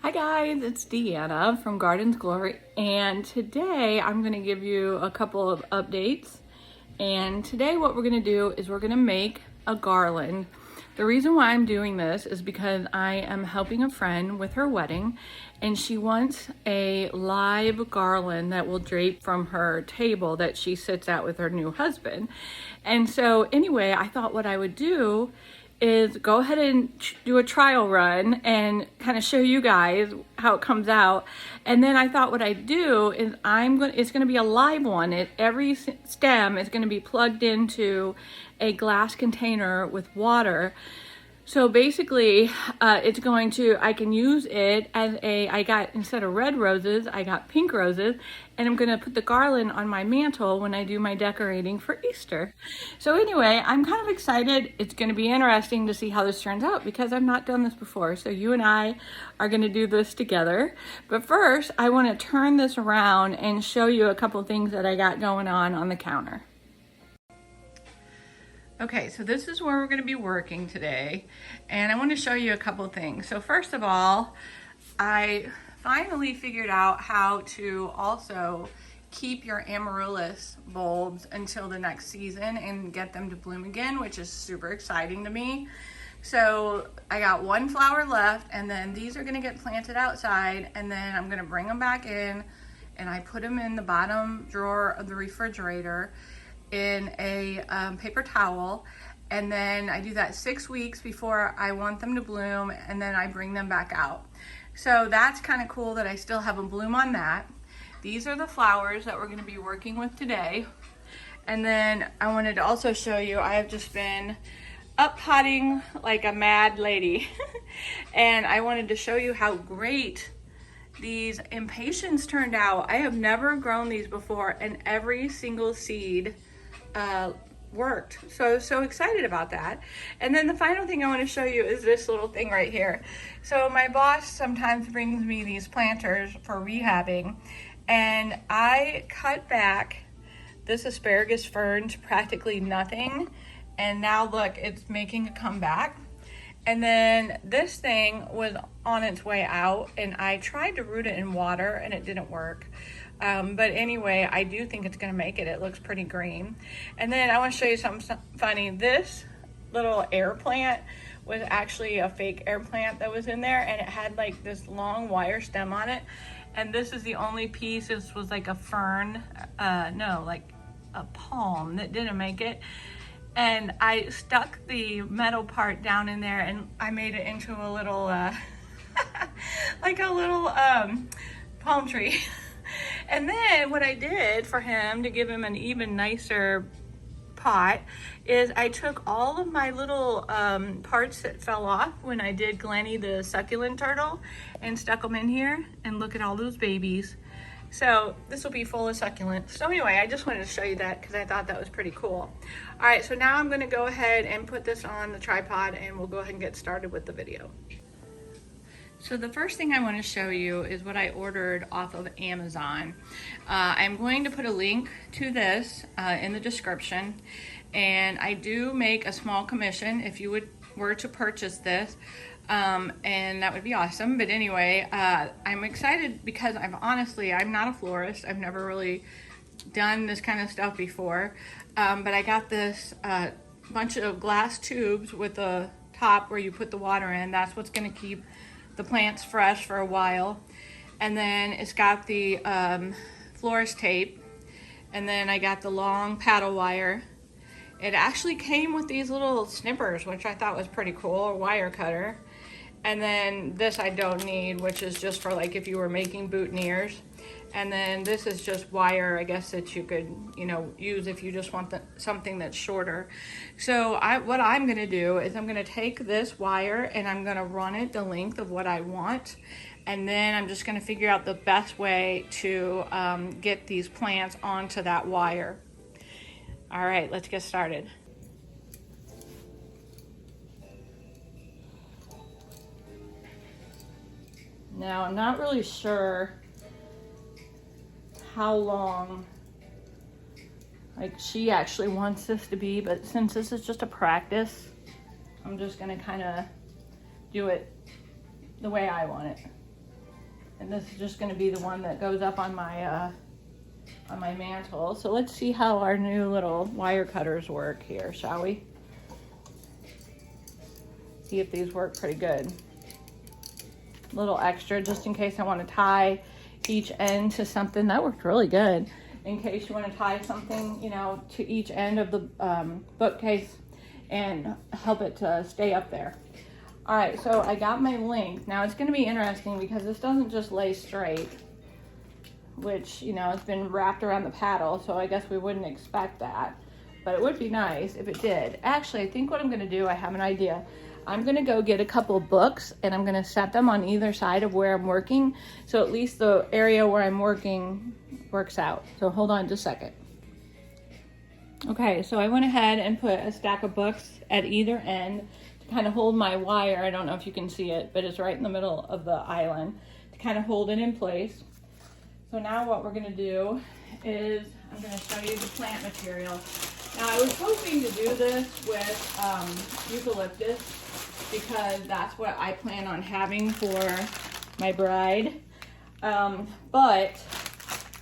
Hi guys, it's Deanna from Garden's Glory, and today I'm going to give you a couple of updates. And today what we're going to do is we're going to make a garland. The reason why I'm doing this is because I am helping a friend with her wedding, and she wants a live garland that will drape from her table that she sits at with her new husband. And so anyway, I thought what I would do is go ahead and do a trial run and kind of show you guys how it comes out. And then I thought what I'd do is it's going to be a live one. Every stem is going to be plugged into a glass container with water. So basically, I can use it as instead of red roses, I got pink roses, and I'm gonna put the garland on my mantle when I do my decorating for Easter. So anyway, I'm kind of excited. It's gonna be interesting to see how this turns out because I've not done this before. So you and I are gonna do this together. But first, I wanna turn this around and show you a couple things that I got going on the counter. Okay, so this is where we're going to be working today, and I want to show you a couple things. So first of all, I finally figured out how to also keep your amaryllis bulbs until the next season and get them to bloom again, which is super exciting to me. So I got one flower left, and then these are going to get planted outside, and then I'm going to bring them back in, and I put them in the bottom drawer of the refrigerator in a paper towel, and then I do that 6 weeks before I want them to bloom, and then I bring them back out. So that's kind of cool that I still have a bloom on that. These are the flowers that we're going to be working with today. And then I wanted to also show you, I have just been up potting like a mad lady and I wanted to show you how great these impatiens turned out. I have never grown these before, and every single seed worked. So I was so excited about that. And then the final thing I want to show you is this little thing right here. So my boss sometimes brings me these planters for rehabbing, and I cut back this asparagus fern to practically nothing, and now look, it's making a comeback. And then this thing was on its way out, and I tried to root it in water and it didn't work. But anyway, I do think it's gonna make it. It looks pretty green. And then I wanna show you something funny. This little air plant was actually a fake air plant that was in there, and it had like this long wire stem on it. And this is the only piece. This was like a fern, like a palm that didn't make it. And I stuck the metal part down in there, and I made it into a little, like a little palm tree. And then what I did for him to give him an even nicer pot is I took all of my little parts that fell off when I did Glenny the succulent turtle and stuck them in here, and look at all those babies. So this will be full of succulents. So anyway, I just wanted to show you that because I thought that was pretty cool. All right, so now I'm gonna go ahead and put this on the tripod, and we'll go ahead and get started with the video. So the first thing I want to show you is what I ordered off of Amazon. I'm going to put a link to this in the description, and I do make a small commission if you were to purchase this, and that would be awesome. But anyway, I'm excited because I'm not a florist. I've never really done this kind of stuff before, but I got this bunch of glass tubes with the top where you put the water in. That's what's going to keep the plants fresh for a while. And then it's got the florist tape, and then I got the long paddle wire. It actually came with these little snippers, which I thought was pretty cool, a wire cutter. And then this I don't need, which is just for like if you were making boutonnieres. And then this is just wire, I guess, that you could, use if you just want something that's shorter. So what I'm gonna do is I'm gonna take this wire and I'm gonna run it the length of what I want. And then I'm just gonna figure out the best way to get these plants onto that wire. All right, let's get started. Now, I'm not really sure how long she actually wants this to be, but since this is just a practice, I'm just gonna kind of do it the way I want it. And this is just gonna be the one that goes up on my mantle. So let's see how our new little wire cutters work here, shall we? See if these work pretty good. Little extra just in case I want to tie each end to something. That worked really good. In case you want to tie something, you know, to each end of the bookcase and help it to stay up there. All right, so I got my length. Now it's going to be interesting because this doesn't just lay straight, which, you know, it's been wrapped around the paddle, so I guess we wouldn't expect that. But it would be nice if it did. Actually, I think what I'm going to do, I have an idea. I'm going to go get a couple of books and I'm going to set them on either side of where I'm working, so at least the area where I'm working works out. So hold on just a second. Okay, so I went ahead and put a stack of books at either end to kind of hold my wire. I don't know if you can see it, but it's right in the middle of the island to kind of hold it in place. So now what we're going to do is I'm going to show you the plant material. Now I was hoping to do this with eucalyptus because that's what I plan on having for my bride. But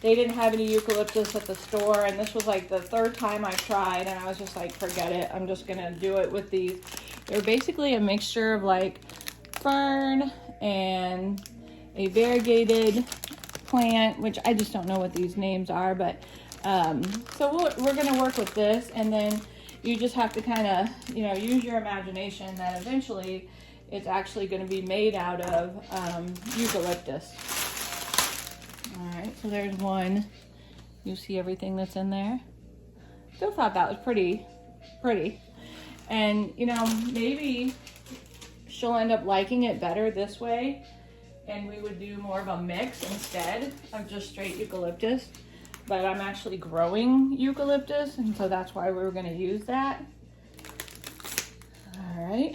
they didn't have any eucalyptus at the store, and this was like the third time I tried, and I was just like, forget it. I'm just going to do it with these. They're basically a mixture of like fern and a variegated plant, which I just don't know what these names are, but so we're going to work with this, and then you just have to kind of, you know, use your imagination that eventually it's actually going to be made out of eucalyptus. All right, so there's one. You see everything that's in there. Still thought that was pretty. And, you know, maybe she'll end up liking it better this way, and we would do more of a mix instead of just straight eucalyptus. But I'm actually growing eucalyptus, and so that's why we were going to use that. All right.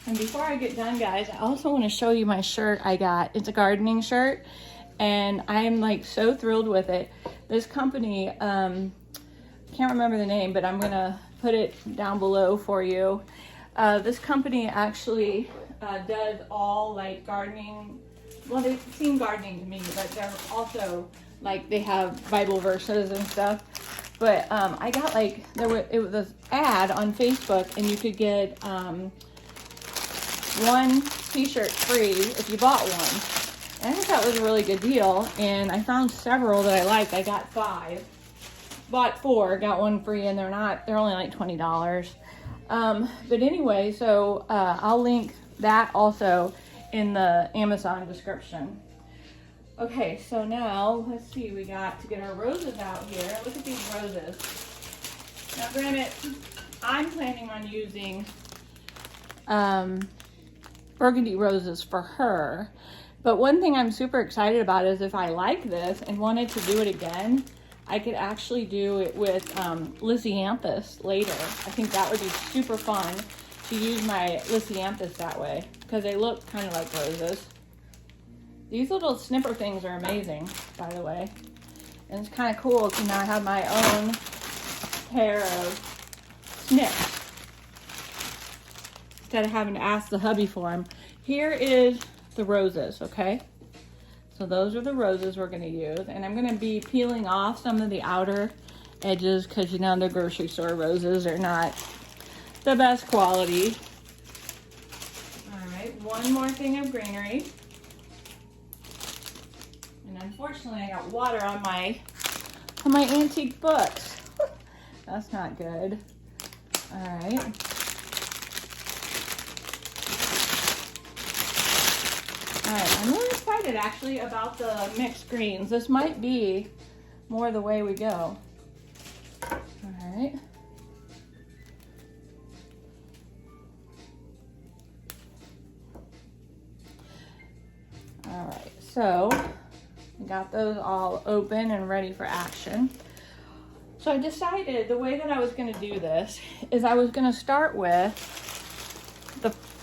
And before I get done, guys, I also want to show you my shirt I got. It's a gardening shirt, and I am like so thrilled with it. This company, can't remember the name, but I'm going to put it down below for you. This company actually does all like gardening. Well, they seem gardening to me, but they're also like, they have Bible verses and stuff. But I got like, it was this ad on Facebook, and you could get one t-shirt free if you bought one. And I think that was a really good deal, and I found several that I liked. I got 5, bought 4, got 1 free, and they're only like $20. But anyway, so I'll link that also in the Amazon description. Okay, so now let's see, we got to get our roses out here. Look at these roses. Now granted, I'm planning on using burgundy roses for her, but one thing I'm super excited about is if I like this and wanted to do it again, I could actually do it with Lysianthus later. I think that would be super fun to use my Lysianthus that way, because they look kind of like roses. These little snipper things are amazing, by the way. And it's kind of cool to now have my own pair of snips instead of having to ask the hubby for them. Here is the roses, okay? So those are the roses we're going to use. And I'm going to be peeling off some of the outer edges because, you know, the grocery store roses are not the best quality. All right, one more thing of greenery. And unfortunately, I got water on my antique books. That's not good. All right. All right, I'm really excited actually about the mixed greens. This might be more the way we go. All right. All right, so we got those all open and ready for action. So I decided the way that I was going to do this is I was going to start with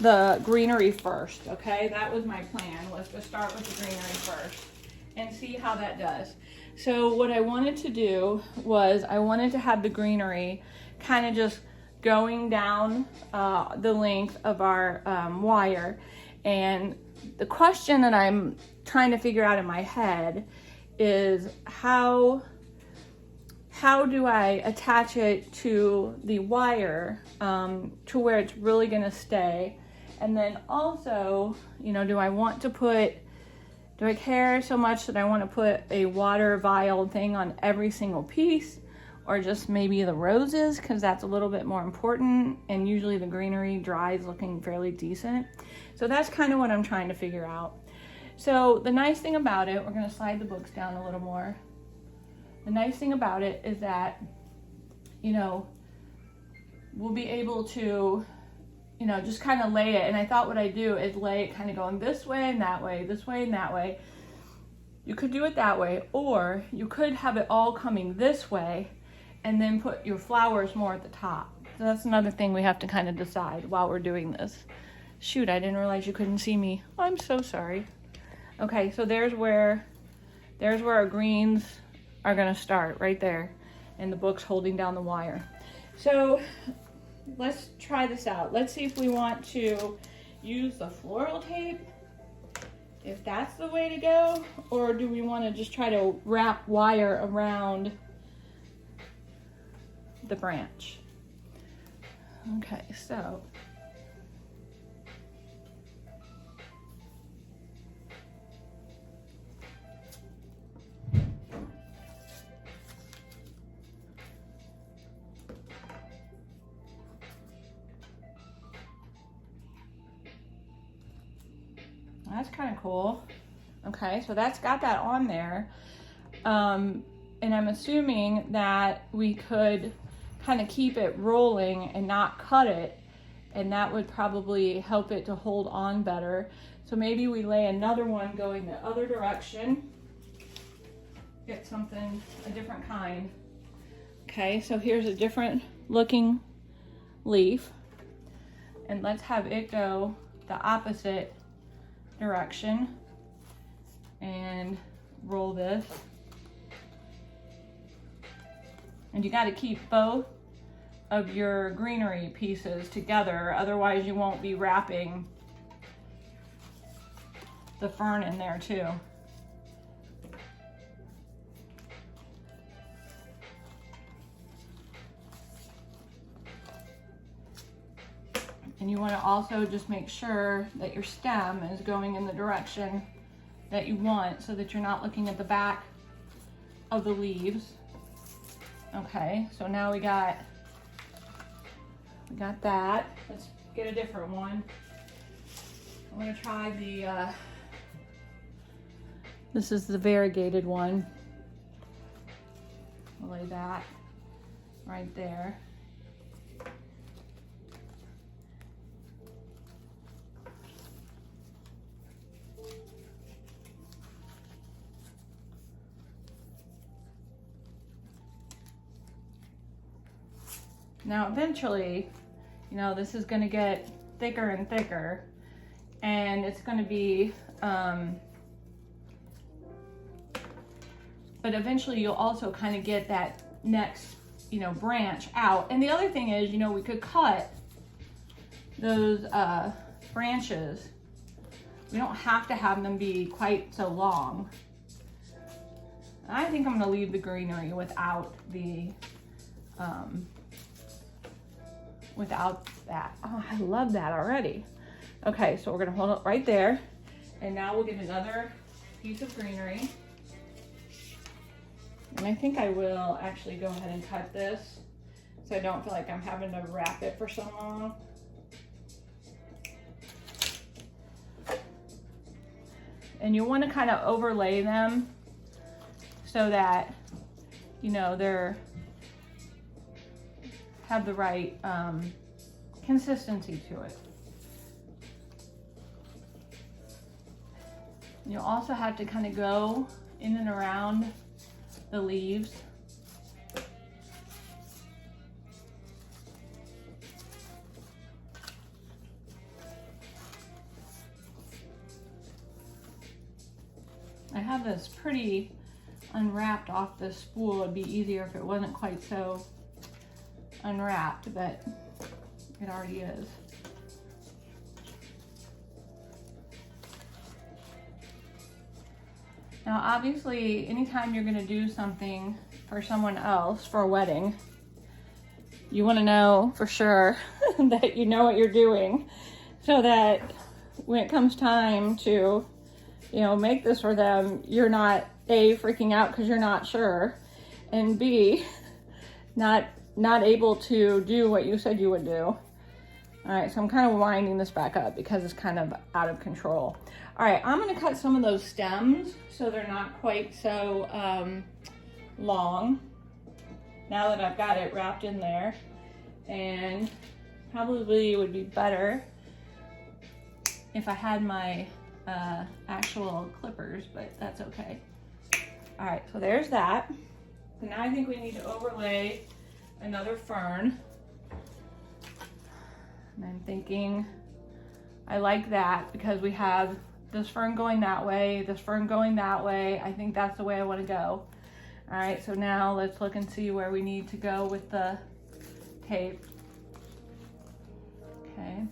the greenery first, okay? That was my plan, was to start with the greenery first and see how that does. So what I wanted to do was I wanted to have the greenery kind of just going down the length of our wire. And the question that I'm trying to figure out in my head is how do I attach it to the wire to where it's really gonna stay? And then also, you know, do I care so much that I want to put a water vial thing on every single piece, or just maybe the roses, because that's a little bit more important, and usually the greenery dries looking fairly decent. So that's kind of what I'm trying to figure out. So the nice thing about it, we're going to slide the books down a little more. The nice thing about it is that, you know, we'll be able to, you know, just kind of lay it. And I thought what I'd do is lay it kind of going this way and that way, this way and that way. You could do it that way, or you could have it all coming this way and then put your flowers more at the top. So that's another thing we have to kind of decide while we're doing this. Shoot, I didn't realize you couldn't see me. I'm so sorry. Okay, so there's where our greens are gonna start, right there. And the book's holding down the wire. So let's try this out. Let's see if we want to use the floral tape, if that's the way to go, or do we want to just try to wrap wire around the branch? Okay, so that's kind of cool. Okay, so that's got that on there. And I'm assuming that we could kind of keep it rolling and not cut it, and that would probably help it to hold on better. So maybe we lay another one going the other direction. Get something, a different kind. Okay, so here's a different looking leaf. And let's have it go the opposite direction and roll this. And you got to keep both of your greenery pieces together, otherwise you won't be wrapping the fern in there too. And you want to also just make sure that your stem is going in the direction that you want, so that you're not looking at the back of the leaves. Okay, so now we got that. Let's get a different one. I'm gonna try the, this is the variegated one. I'll lay that right there. Now eventually, you know, this is going to get thicker and thicker, and it's going to be, but eventually you'll also kind of get that next, you know, branch out. And the other thing is, you know, we could cut those branches. We don't have to have them be quite so long. I think I'm going to leave the greenery without the, without that. Oh, I love that already. Okay, so we're gonna hold it right there. And now we'll get another piece of greenery. And I think I will actually go ahead and cut this, so I don't feel like I'm having to wrap it for so long. And you want to kind of overlay them so that, you know, they're have the right consistency to it. You'll also have to kind of go in and around the leaves. I have this pretty unwrapped off this spool. It'd be easier if it wasn't quite so unwrapped, but It already is. Now, obviously, anytime you're gonna do something for someone else, for a wedding, you wanna know for sure that you know what you're doing, so that when it comes time to, you know, make this for them, you're not A, freaking out because you're not sure, and B, not able to do what you said you would do. All right, so I'm kind of winding this back up because it's kind of out of control. All right, I'm gonna cut some of those stems so they're not quite so long now that I've got it wrapped in there. And probably it would be better if I had my actual clippers, but that's okay. All right, so there's that. So now I think we need to overlay another fern. And I'm thinking, I like that because we have this fern going that way, this fern going that way. I think that's the way I want to go. All right, so now let's look and see where we need to go with the tape. Okay,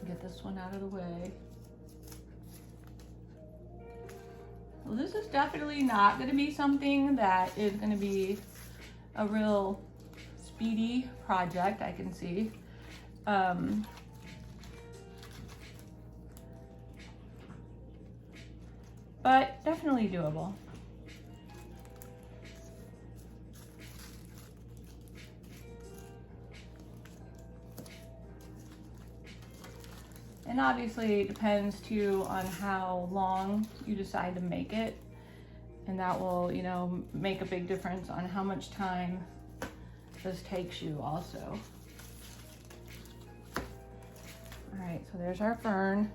get this one out of the way. Well, this is definitely not going to be something that is going to be a real speedy project, I can see. But definitely doable. And obviously it depends too on how long you decide to make it. And that will, you know, make a big difference on how much time this takes you also. All right, so there's our fern.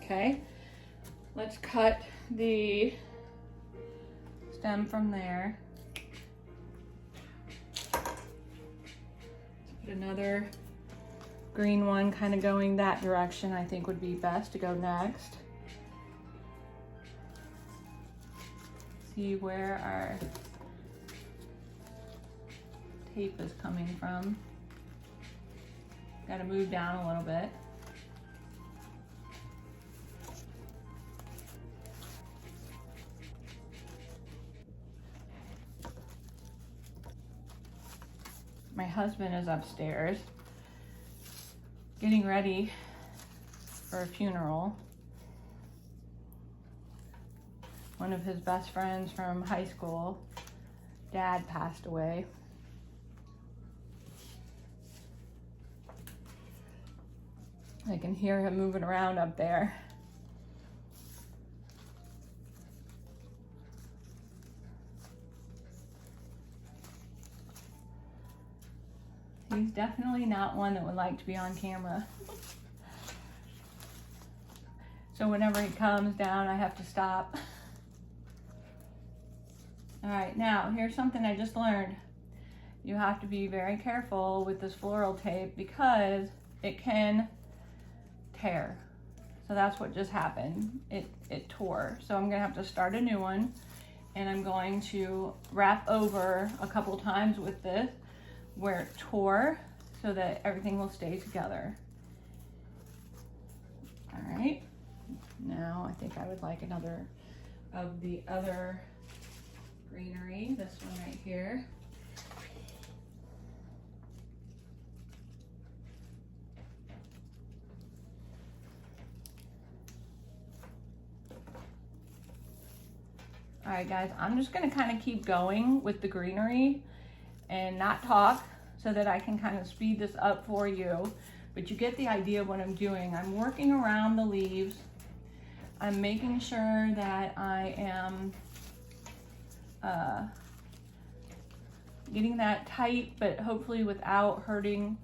Okay, let's cut the stem from there. Let's put another green one kind of going that direction. I think would be best to go next. See where our tape is coming from. Got to move down a little bit. My husband is upstairs getting ready for a funeral. One of his best friends from high school, dad passed away. I can hear him moving around up there. He's definitely not one that would like to be on camera. So whenever he comes down, I have to stop. All right, now here's something I just learned. You have to be very careful with this floral tape because it can tear. So that's what just happened. It tore. So I'm gonna have to start a new one, and I'm going to wrap over a couple times with this where it tore so that everything will stay together. All right, now I think I would like another of the other greenery, this one right here. All right, guys, I'm just gonna kind of keep going with the greenery and not talk so that I can kind of speed this up for you. But you get the idea of what I'm doing. I'm working around the leaves. I'm making sure that I am getting that tight, but hopefully without hurting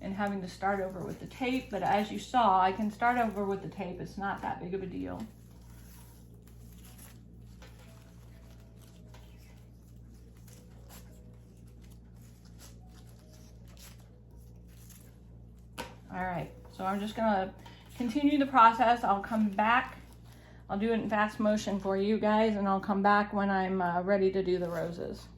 and having to start over with the tape. But as you saw, I can start over with the tape. It's not that big of a deal. All right, so I'm just gonna continue the process. I'll come back. I'll do it in fast motion for you guys, and I'll come back when I'm ready to do the roses.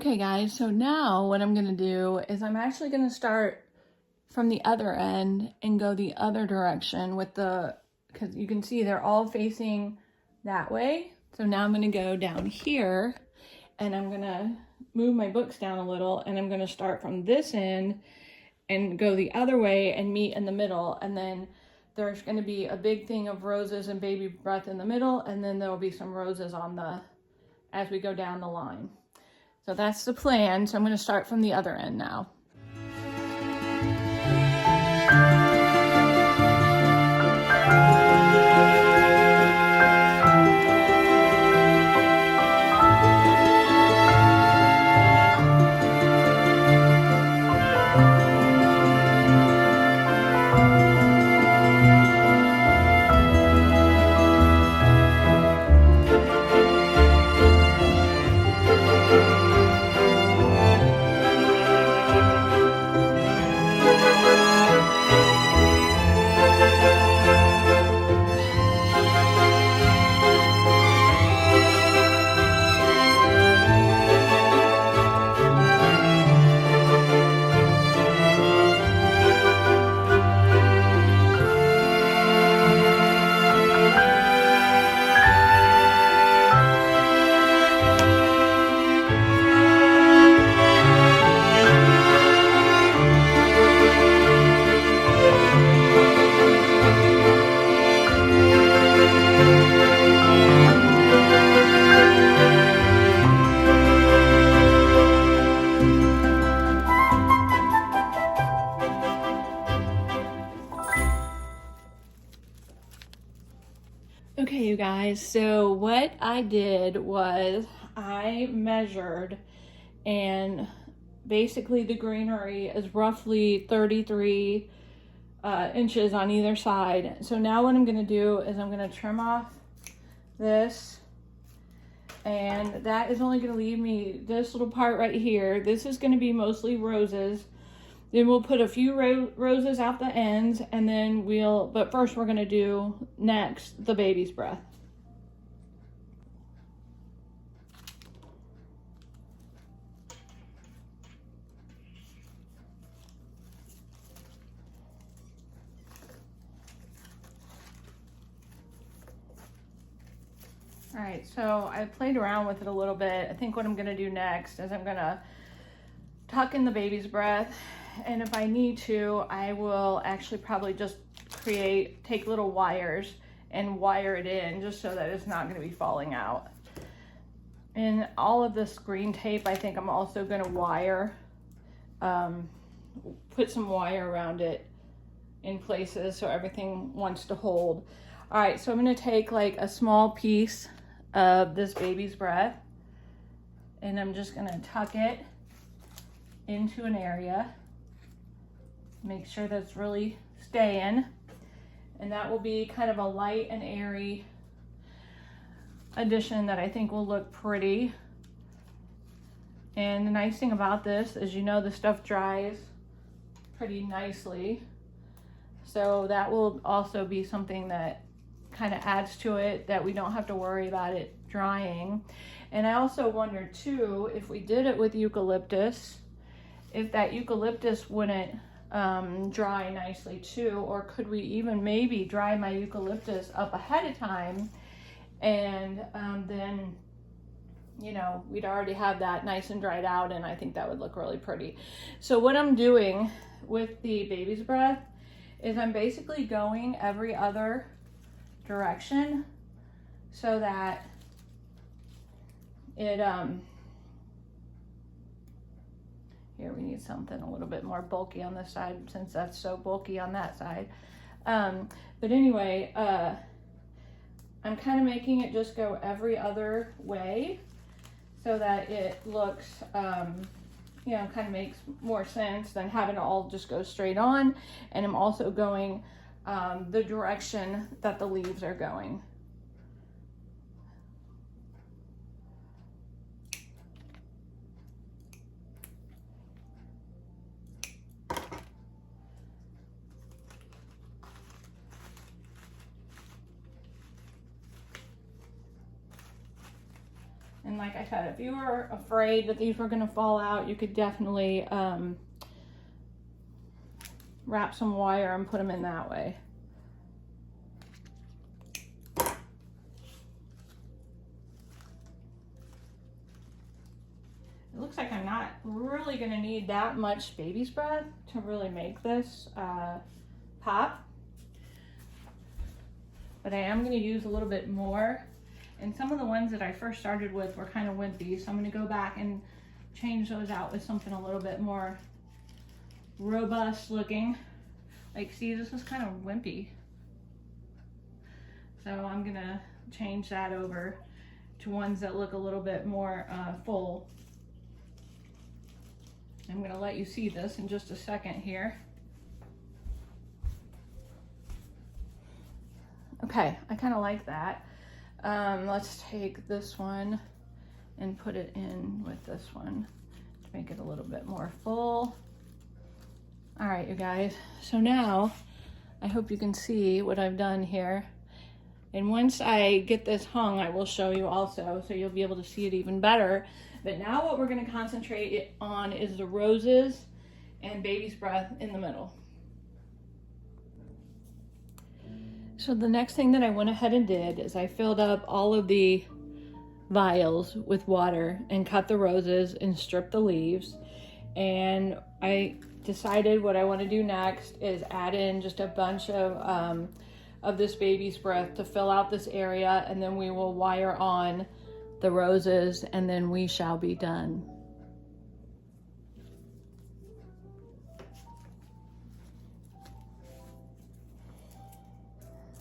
Okay guys, so now what I'm gonna do is I'm actually gonna start from the other end and go the other direction with because you can see they're all facing that way. So now I'm gonna go down here and I'm gonna move my books down a little, and I'm gonna start from this end and go the other way and meet in the middle. And then there's gonna be a big thing of roses and baby breath in the middle, and then there'll be some roses as we go down the line. So that's the plan. So I'm gonna start from the other end now. Okay, you guys, so what I did was I measured, and basically the greenery is roughly 33 inches on either side. So now what I'm going to do is I'm going to trim off this, and that is only going to leave me this little part right here. This is going to be mostly roses. Then we'll put a few roses out the ends, and then but first we're gonna do next the baby's breath. All right, so I played around with it a little bit. I think what I'm gonna do next is I'm gonna tuck in the baby's breath. And if I need to, I will actually probably just take little wires and wire it in, just so that it's not going to be falling out. And all of this green tape, I think I'm also going to wire, put some wire around it in places so everything wants to hold. All right, so I'm going to take like a small piece of this baby's breath, and I'm just going to tuck it into an area. Make sure that's really staying, and that will be kind of a light and airy addition that I think will look pretty. And the nice thing about this is, the stuff dries pretty nicely, so that will also be something that kind of adds to it, that we don't have to worry about it drying. And I also wonder too, if we did it with eucalyptus, if that eucalyptus wouldn't dry nicely too, or could we even maybe dry my eucalyptus up ahead of time, and then we'd already have that nice and dried out, and I think that would look really pretty. So what I'm doing with the baby's breath is I'm basically going every other direction so that it here, we need something a little bit more bulky on this side, since that's so bulky on that side. But anyway, I'm kind of making it just go every other way so that it looks, kind of makes more sense than having it all just go straight on. And I'm also going the direction that the leaves are going. And And like I said, if you were afraid that these were gonna fall out, you could definitely wrap some wire and put them in that way. It looks like I'm not really gonna need that much baby's breath to really make this pop. But I am gonna use a little bit more. And some of the ones that I first started with were kind of wimpy, so I'm gonna go back and change those out with something a little bit more robust looking. Like, see, this is kind of wimpy. So I'm gonna change that over to ones that look a little bit more full. I'm gonna let you see this in just a second here. Okay, I kind of like that. Let's take this one and put it in with this one to make it a little bit more full. All right, you guys, so now I hope you can see what I've done here. And once I get this hung, I will show you also, so you'll be able to see it even better. But now what we're gonna concentrate on is the roses and baby's breath in the middle. So the next thing that I went ahead and did is I filled up all of the vials with water and cut the roses and stripped the leaves. And I decided what I want to do next is add in just a bunch of this baby's breath to fill out this area, and then we will wire on the roses and then we shall be done.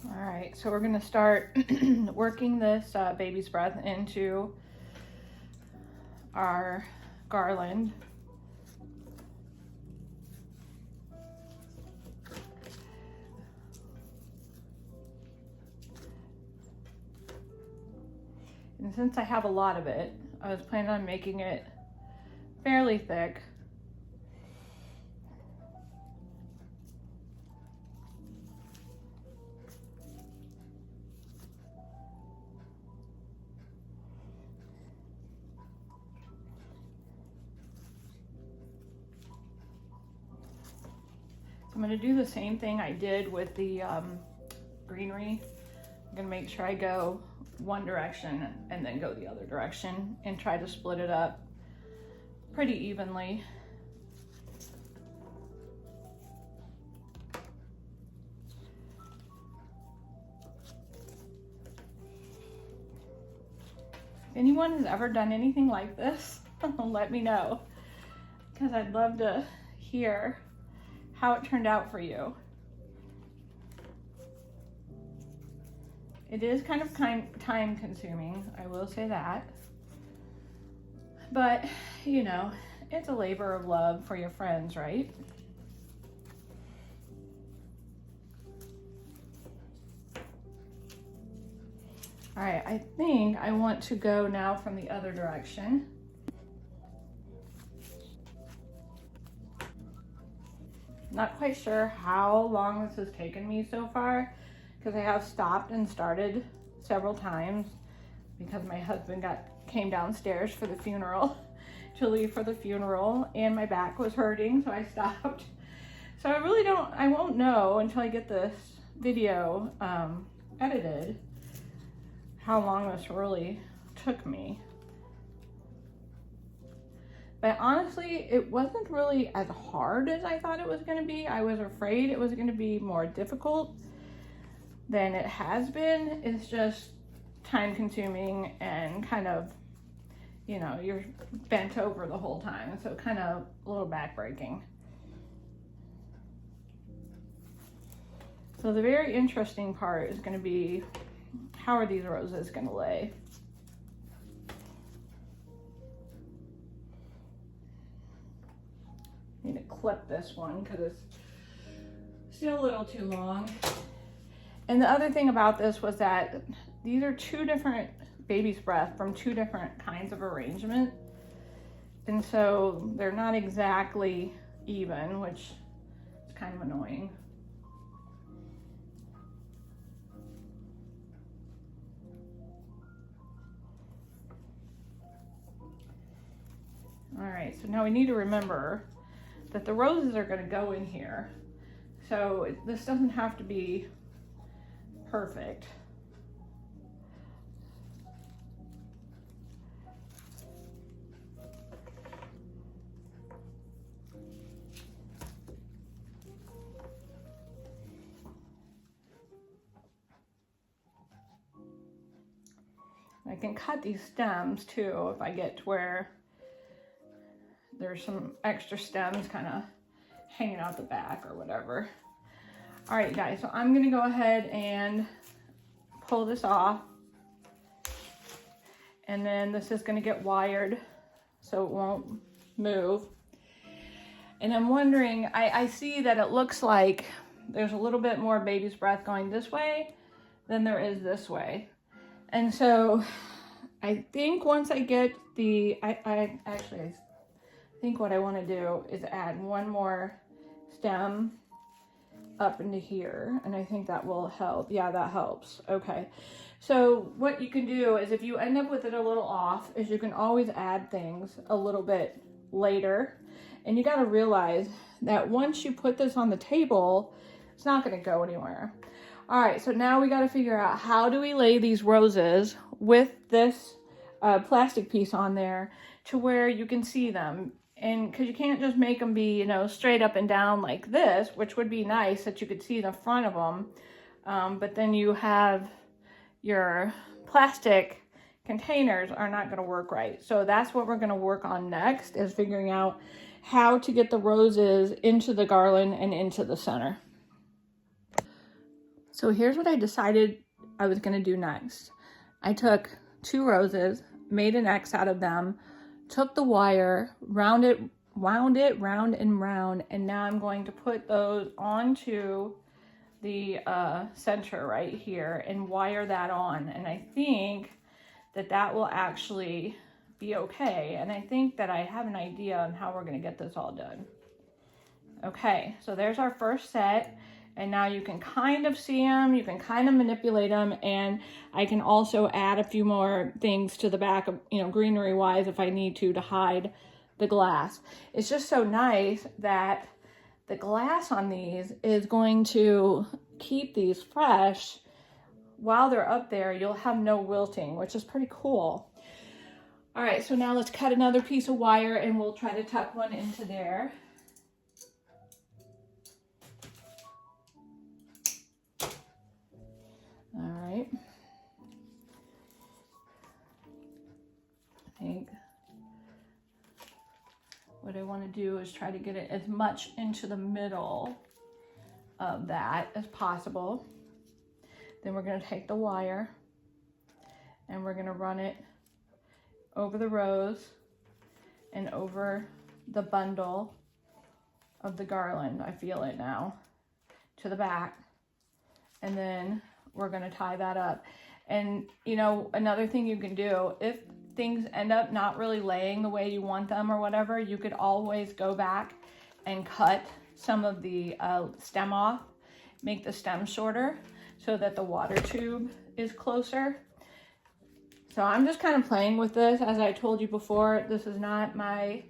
All right, so we're gonna start working this baby's breath into our garland. And since I have a lot of it, I was planning on making it fairly thick. I'm gonna do the same thing I did with the greenery. I'm gonna make sure I go one direction and then go the other direction and try to split it up pretty evenly. If anyone has ever done anything like this, let me know, because I'd love to hear how it turned out for you. It is kind of time consuming, I will say that. But, you know, it's a labor of love for your friends, right? All right, I think I want to go now from the other direction. Not quite sure how long this has taken me so far, because I have stopped and started several times because my husband came downstairs for the funeral, to leave for the funeral, and my back was hurting, so I stopped. So I won't know until I get this video edited how long this really took me. But honestly, it wasn't really as hard as I thought it was going to be. I was afraid it was going to be more difficult than it has been. It's just time consuming and kind of, you know, you're bent over the whole time. So kind of a little backbreaking. So the very interesting part is going to be, how are these roses going to lay? I need to clip this one because it's still a little too long. And the other thing about this was that these are two different baby's breath from two different kinds of arrangement. And so they're not exactly even, which is kind of annoying. All right, so now we need to remember that the roses are going to go in here. So this doesn't have to be perfect. I can cut these stems too if I get to where there's some extra stems kind of hanging out the back or whatever. All right, guys, so I'm gonna go ahead and pull this off. And then this is gonna get wired so it won't move. And I'm wondering, I see that it looks like there's a little bit more baby's breath going this way than there is this way. And so I think once I get the, I think what I want to do is add one more stem up into here, and I think that will help. Yeah, that helps. Okay, so what you can do is if you end up with it a little off, is you can always add things a little bit later. And you got to realize that once you put this on the table, it's not going to go anywhere. All right, so now we got to figure out how do we lay these roses with this plastic piece on there to where you can see them. And because you can't just make them be, you know, straight up and down like this, which would be nice that you could see the front of them. But then you have your plastic containers are not going to work right. So that's what we're going to work on next, is figuring out how to get the roses into the garland and into the center. So here's what I decided I was going to do next. I took 2 roses, made an X out of them, took the wire, wound it round and round, and now I'm going to put those onto the center right here and wire that on. And I think that that will actually be okay. And I think that I have an idea on how we're going to get this all done. Okay, so there's our first set. And now you can kind of see them, you can kind of manipulate them, and I can also add a few more things to the back, of, you know, greenery wise if I need to hide the glass. It's just so nice that the glass on these is going to keep these fresh while they're up there. You'll have no wilting, which is pretty cool. All right, so now let's cut another piece of wire and we'll try to tuck one into there. All right. I think what I want to do is try to get it as much into the middle of that as possible. Then we're going to take the wire and we're going to run it over the rose and over the bundle of the garland. I feel it now, to the back. And then we're going to tie that up. And you know, another thing you can do, if things end up not really laying the way you want them or whatever, you could always go back and cut some of the stem off, make the stem shorter so that the water tube is closer. So I'm just kind of playing with this. As I told you before, this is not my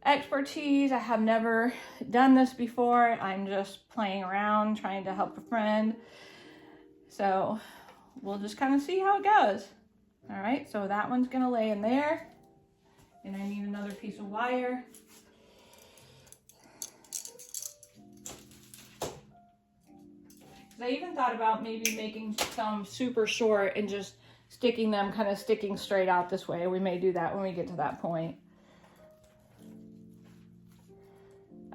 expertise. I have never done this before. I'm just playing around, trying to help a friend. So we'll just kind of see how it goes. All right, so that one's gonna lay in there. And I need another piece of wire. I even thought about maybe making some super short and just sticking them, kind of sticking straight out this way. We may do that when we get to that point.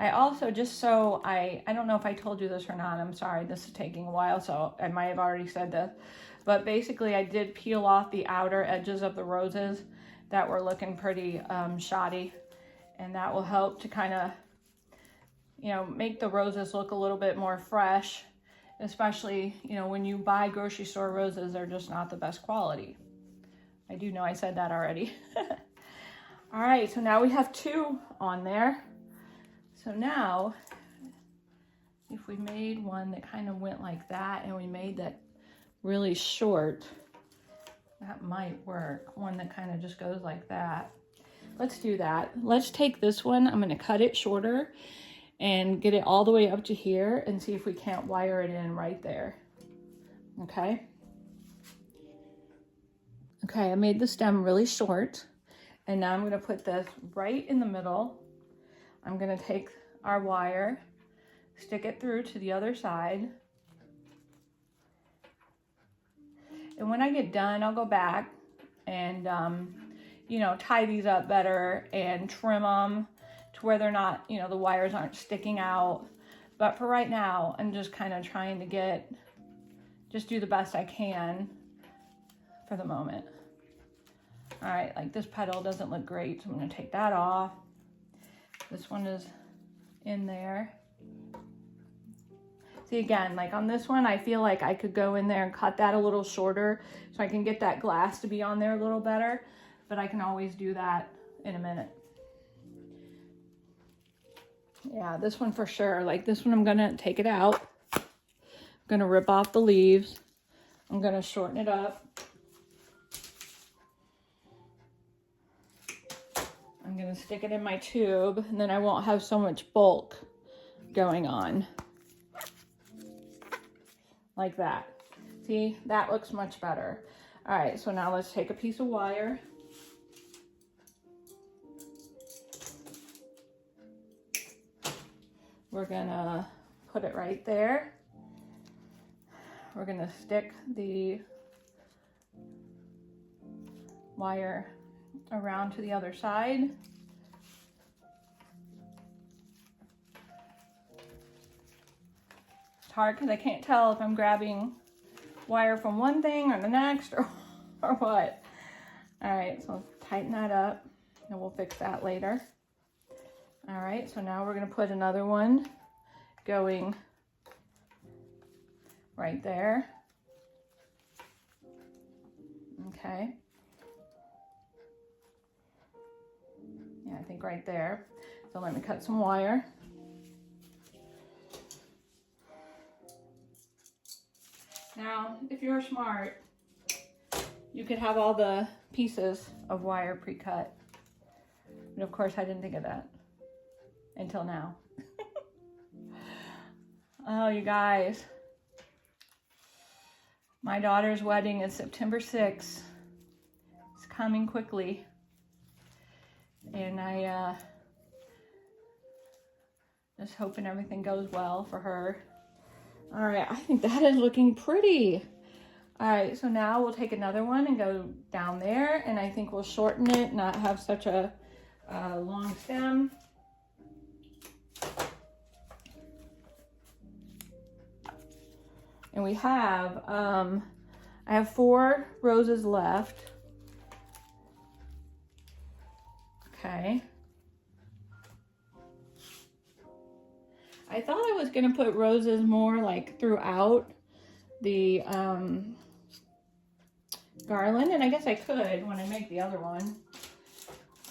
I also, just so I don't know if I told you this or not, I'm sorry, this is taking a while, so I might have already said this, but basically I did peel off the outer edges of the roses that were looking pretty shoddy, and that will help to kind of, you know, make the roses look a little bit more fresh, especially, you know, when you buy grocery store roses, they're just not the best quality. I do know I said that already. All right, so now we have 2 on there. So now, if we made one that kind of went like that and we made that really short, that might work. One that kind of just goes like that. let's do that. Let's take this one. I'm going to cut it shorter and get it all the way up to here and see if we can't wire it in right there. Okay. Okay, I made the stem really short, and now I'm going to put this right in the middle. I'm going to take our wire, stick it through to the other side. And when I get done, I'll go back and, you know, tie these up better and trim them to where they're not, you know, the wires aren't sticking out. But for right now, I'm just kind of trying to just do the best I can for the moment. All right, like this petal doesn't look great, so I'm gonna take that off. This one is in there. See, again, like on this one, I feel like I could go in there and cut that a little shorter so I can get that glass to be on there a little better, but I can always do that in a minute. Yeah, this one for sure. Like this one, I'm gonna take it out. I'm gonna rip off the leaves. I'm gonna shorten it up. I'm gonna stick it in my tube, and then I won't have so much bulk going on. Like that. See, that looks much better. All right, so now let's take a piece of wire. We're gonna put it right there. We're gonna stick the wire around to the other side. It's hard because I can't tell if I'm grabbing wire from one thing or the next or what. All right, so let's tighten that up and we'll fix that later. All right, so now we're gonna put another one going right there. Okay. Yeah, I think right there. So let me cut some wire. Now, if you're smart, you could have all the pieces of wire pre-cut. But of course, I didn't think of that until now. Oh, you guys. My daughter's wedding is September 6th. It's coming quickly. And I just hoping everything goes well for her. All right, I think that is looking pretty. All right, so now we'll take another one and go down there, and I think we'll shorten it, not have such a long stem. And we have, I have 4 roses left. Okay. I thought I was gonna put roses more like throughout the garland, and I guess I could when I make the other one.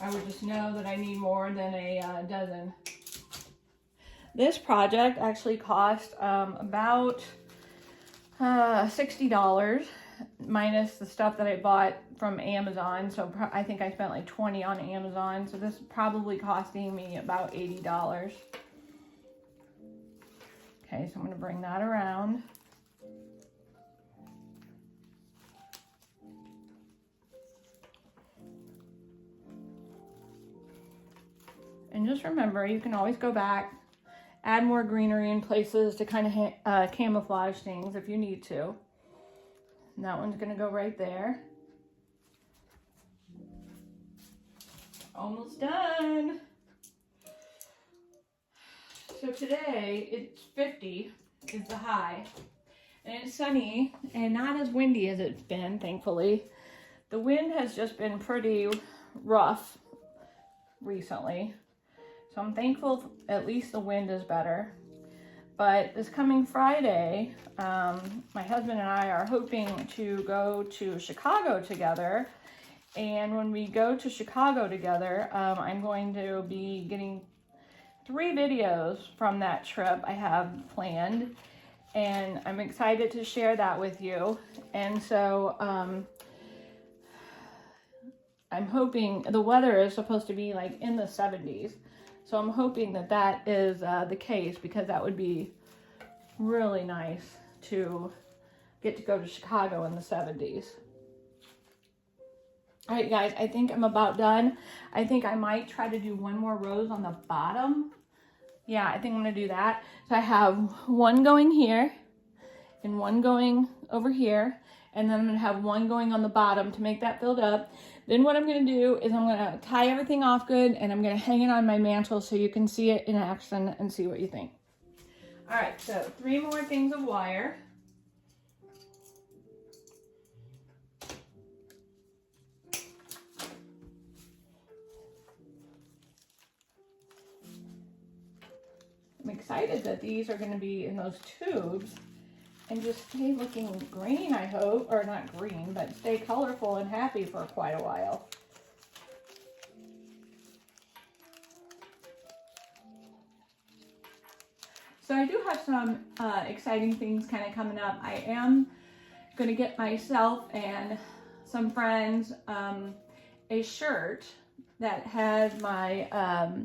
I would just know that I need more than a dozen. This project actually cost about $60 minus the stuff that I bought from Amazon. So I think I spent like $20 on Amazon. So this is probably costing me about $80. Okay, so I'm gonna bring that around. And just remember, you can always go back, add more greenery in places to kind of camouflage things if you need to. And that one's gonna go right there. Almost done. So today, it's 50 is the high. And it's sunny and not as windy as it's been, thankfully. The wind has just been pretty rough recently. So I'm thankful at least the wind is better. But this coming Friday, my husband and I are hoping to go to Chicago together. And when we go to Chicago together, I'm going to be getting 3 videos from that trip I have planned. And I'm excited to share that with you. And so I'm hoping the weather is supposed to be like in the 70s. So I'm hoping that that is the case, because that would be really nice to get to go to Chicago in the 70s. All right, guys, I think I'm about done. I think I might try to do one more rose on the bottom. Yeah, I think I'm gonna do that. So I have one going here and one going over here, and then I'm gonna have one going on the bottom to make that filled up. Then what I'm gonna do is I'm gonna tie everything off good, and I'm gonna hang it on my mantle so you can see it in action and see what you think. All right, so 3 more things of wire. I'm excited that these are gonna be in those tubes and just stay looking green, I hope, or not green, but stay colorful and happy for quite a while. So I do have some exciting things kind of coming up. I am gonna get myself and some friends a shirt that has my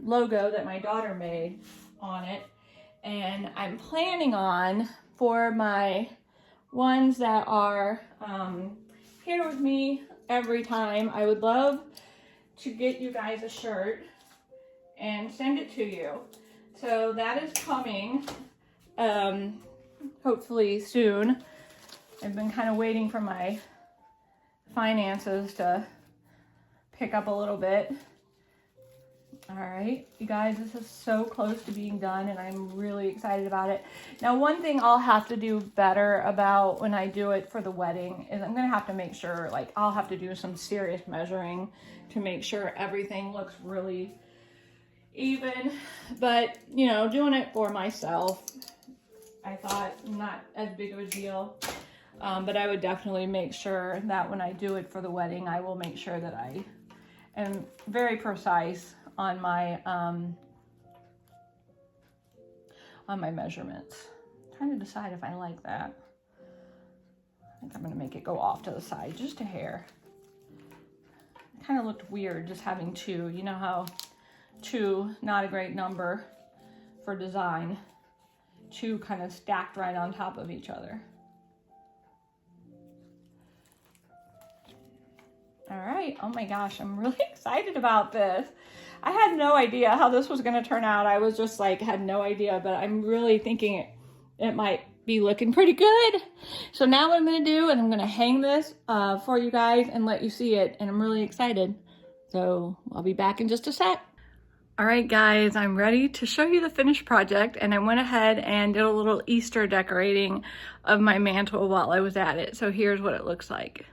logo that my daughter made on it. And I'm planning on, for my ones that are here with me every time, I would love to get you guys a shirt and send it to you. So that is coming hopefully soon. I've been kind of waiting for my finances to pick up a little bit. All right, you guys, this is so close to being done, and I'm really excited about it. Now, one thing I'll have to do better about when I do it for the wedding is I'm gonna have to make sure, like, I'll have to do some serious measuring to make sure everything looks really even. But, you know, doing it for myself, I thought not as big of a deal. But I would definitely make sure that when I do it for the wedding, I will make sure that I am very precise on my measurements. I'm trying to decide if I like that. I think I'm gonna make it go off to the side just a hair. It kind of looked weird just having 2. You know how 2, not a great number for design. 2 kind of stacked right on top of each other. All right, oh my gosh, I'm really excited about this. I had no idea how this was gonna turn out. I was just like, had no idea, but I'm really thinking it might be looking pretty good. So now what I'm gonna do is I'm gonna hang this for you guys and let you see it, and I'm really excited. So I'll be back in just a sec. All right, guys, I'm ready to show you the finished project, and I went ahead and did a little Easter decorating of my mantle while I was at it. So here's what it looks like.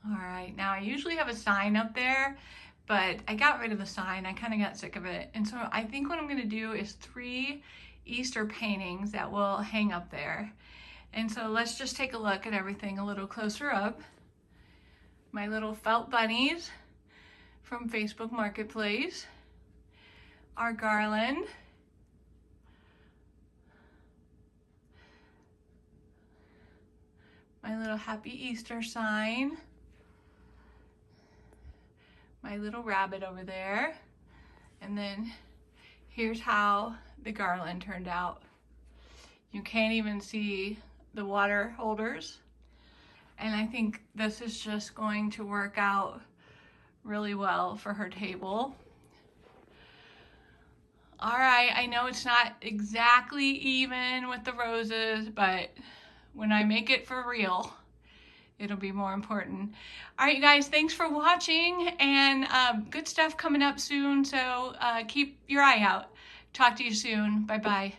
All right, now I usually have a sign up there, but I got rid of the sign. I kind of got sick of it. And so I think what I'm gonna do is 3 Easter paintings that will hang up there. And so let's just take a look at everything a little closer up. My little felt bunnies from Facebook Marketplace. Our garland. My little happy Easter sign. My little rabbit over there. And then here's how the garland turned out. You can't even see the water holders. And I think this is just going to work out really well for her table. All right, I know it's not exactly even with the roses, but when I make it for real, it'll be more important. All right, you guys, thanks for watching, and good stuff coming up soon, so keep your eye out. Talk to you soon. Bye-bye.